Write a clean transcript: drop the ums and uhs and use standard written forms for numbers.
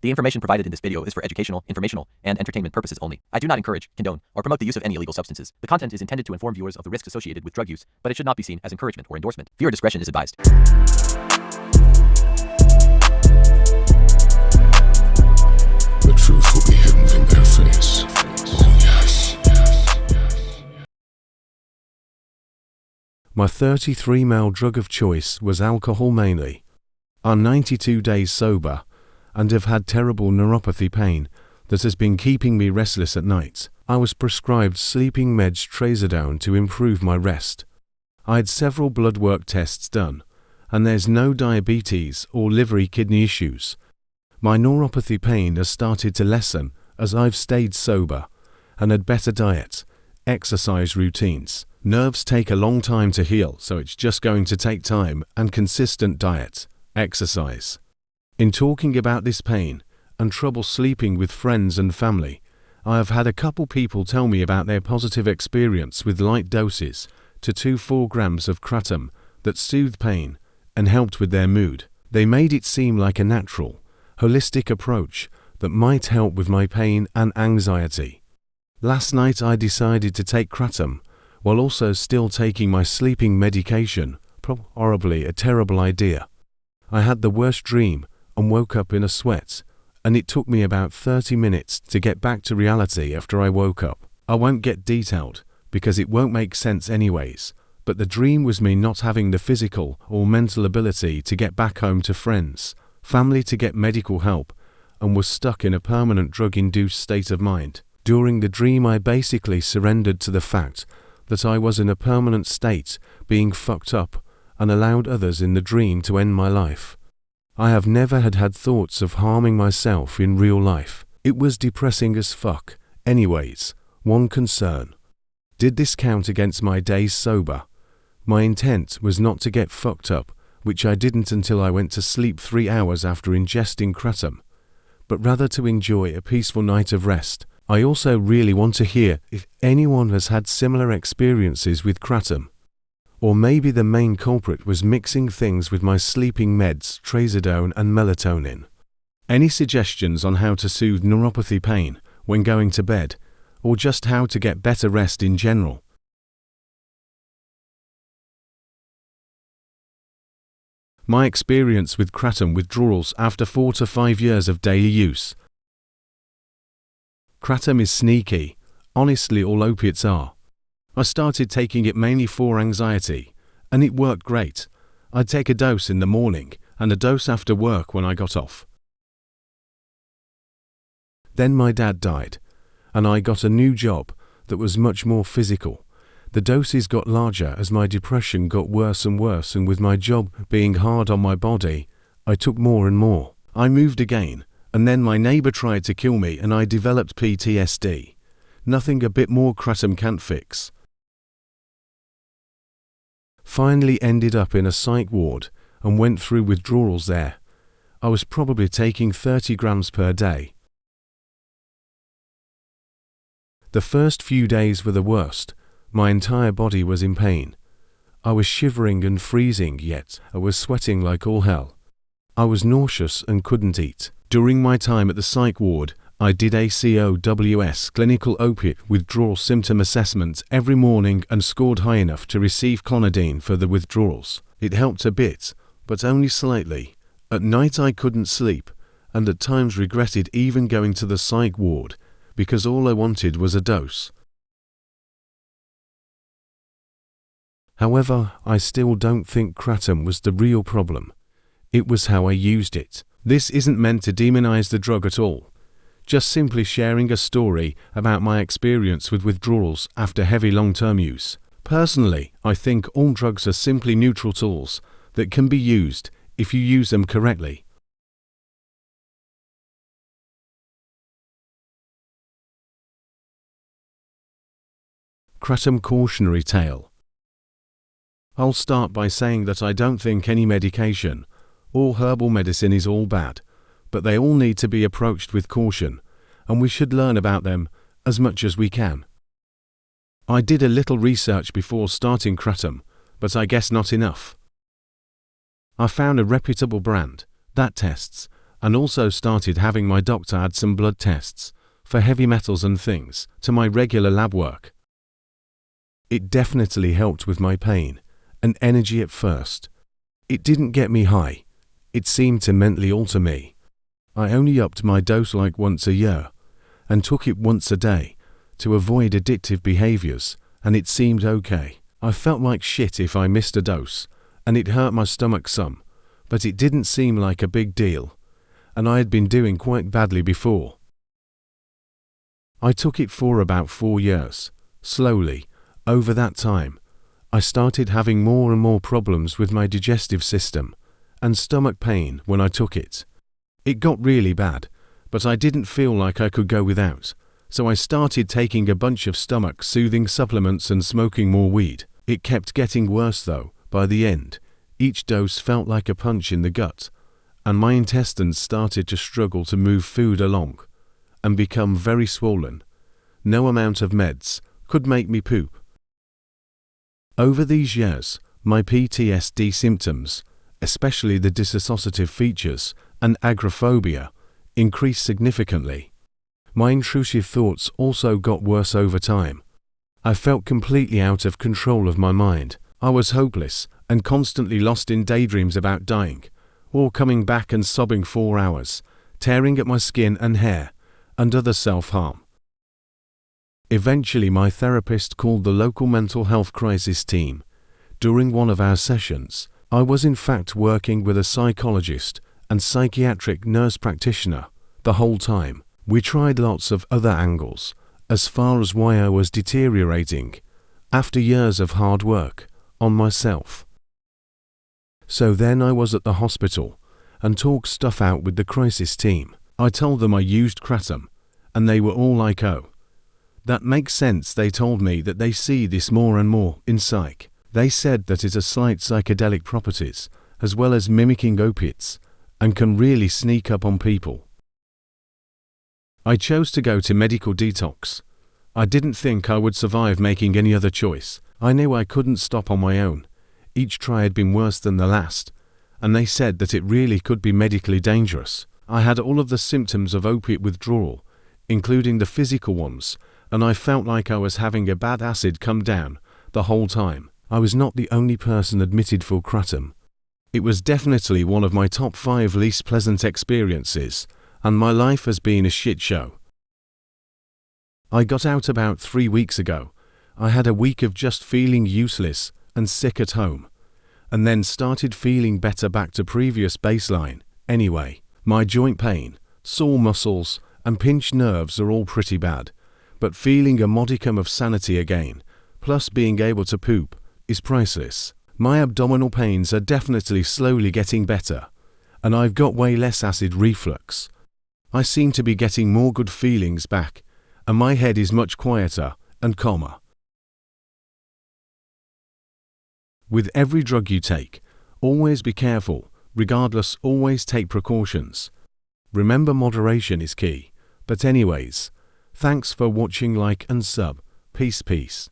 The information provided in this video is for educational, informational, and entertainment purposes only. I do not encourage, condone, or promote the use of any illegal substances. The content is intended to inform viewers of the risks associated with drug use, but it should not be seen as encouragement or endorsement. Viewer discretion is advised. The truth will be hidden from their face. Oh yes. My 33-male drug of choice was alcohol mainly. I'm 92 days sober and have had terrible neuropathy pain that has been keeping me restless at night. I was prescribed sleeping meds trazodone to improve my rest. I had several blood work tests done, and there's no diabetes or liver kidney issues. My neuropathy pain has started to lessen as I've stayed sober and had better diet, exercise routines. Nerves take a long time to heal, so it's just going to take time and consistent diet, exercise. In talking about this pain and trouble sleeping with friends and family, I have had a couple people tell me about their positive experience with light doses to 2-4 grams of Kratom that soothed pain and helped with their mood. They made it seem like a natural, holistic approach that might help with my pain and anxiety. Last night I decided to take Kratom while also still taking my sleeping medication, probably a terrible idea. I had the worst dream and woke up in a sweat, and it took me about 30 minutes to get back to reality after I woke up. I won't get detailed because it won't make sense anyways, but the dream was me not having the physical or mental ability to get back home to friends, family to get medical help, and was stuck in a permanent drug-induced state of mind. During the dream I basically surrendered to the fact that I was in a permanent state, being fucked up, and allowed others in the dream to end my life. I have never had thoughts of harming myself in real life. It was depressing as fuck. Anyways, one concern. Did this count against my days sober? My intent was not to get fucked up, which I didn't until I went to sleep 3 hours after ingesting Kratom, but rather to enjoy a peaceful night of rest. I also really want to hear if anyone has had similar experiences with Kratom. Or maybe the main culprit was mixing things with my sleeping meds, trazodone and melatonin. Any suggestions on how to soothe neuropathy pain when going to bed, or just how to get better rest in general? My experience with Kratom withdrawals after 4 to 5 years of daily use. Kratom is sneaky. Honestly, all opiates are. I started taking it mainly for anxiety, and it worked great. I'd take a dose in the morning and a dose after work when I got off. Then my dad died, and I got a new job that was much more physical. The doses got larger as my depression got worse and worse, and with my job being hard on my body, I took more and more. I moved again, and then my neighbor tried to kill me and I developed PTSD. Nothing a bit more Kratom can't fix. Finally ended up in a psych ward and went through withdrawals there. I was probably taking 30 grams per day. The first few days were the worst. My entire body was in pain. I was shivering and freezing, yet I was sweating like all hell. I was nauseous and couldn't eat. During my time at the psych ward, I did a COWS, clinical opiate withdrawal symptom assessment, every morning and scored high enough to receive clonidine for the withdrawals. It helped a bit, but only slightly. At night I couldn't sleep, and at times regretted even going to the psych ward, because all I wanted was a dose. However, I still don't think Kratom was the real problem. It was how I used it. This isn't meant to demonize the drug at all. Just simply sharing a story about my experience with withdrawals after heavy long-term use. Personally, I think all drugs are simply neutral tools that can be used if you use them correctly. Kratom cautionary tale. I'll start by saying that I don't think any medication or herbal medicine is all bad, but they all need to be approached with caution, and we should learn about them as much as we can. I did a little research before starting Kratom, but I guess not enough. I found a reputable brand that tests and also started having my doctor add some blood tests for heavy metals and things to my regular lab work. It definitely helped with my pain and energy at first. It didn't get me high. It seemed to mentally alter me. I only upped my dose like once a year and took it once a day to avoid addictive behaviors, and it seemed okay. I felt like shit if I missed a dose, and it hurt my stomach some, but it didn't seem like a big deal, and I had been doing quite badly before. I took it for about 4 years. Slowly, over that time, I started having more and more problems with my digestive system and stomach pain when I took it. It got really bad, but I didn't feel like I could go without, so I started taking a bunch of stomach-soothing supplements and smoking more weed. It kept getting worse though. By the end, each dose felt like a punch in the gut, and my intestines started to struggle to move food along and become very swollen. No amount of meds could make me poop. Over these years, my PTSD symptoms, especially the dissociative features and agoraphobia, increased significantly. My intrusive thoughts also got worse over time. I felt completely out of control of my mind. I was hopeless and constantly lost in daydreams about dying, or coming back and sobbing 4 hours, tearing at my skin and hair, and other self-harm. Eventually, my therapist called the local mental health crisis team. During one of our sessions, I was in fact working with a psychologist and psychiatric nurse practitioner the whole time. We tried lots of other angles as far as why I was deteriorating after years of hard work on myself. So then I was at the hospital and talked stuff out with the crisis team. I told them I used Kratom, and they were all like, oh, that makes sense. They told me that they see this more and more in psych. They said that it has slight psychedelic properties as well as mimicking opiates and can really sneak up on people. I chose to go to medical detox. I didn't think I would survive making any other choice. I knew I couldn't stop on my own. Each try had been worse than the last, and they said that it really could be medically dangerous. I had all of the symptoms of opiate withdrawal, including the physical ones, and I felt like I was having a bad acid come down the whole time. I was not the only person admitted for Kratom. It was definitely one of my top 5 least pleasant experiences, and my life has been a shit show. I got out about 3 weeks ago. I had a week of just feeling useless and sick at home, and then started feeling better back to previous baseline. Anyway, my joint pain, sore muscles, and pinched nerves are all pretty bad, but feeling a modicum of sanity again, plus being able to poop, is priceless. My abdominal pains are definitely slowly getting better, and I've got way less acid reflux. I seem to be getting more good feelings back, and my head is much quieter and calmer. With every drug you take, always be careful. Regardless, always take precautions. Remember, moderation is key. But anyways, thanks for watching. Like and sub. Peace.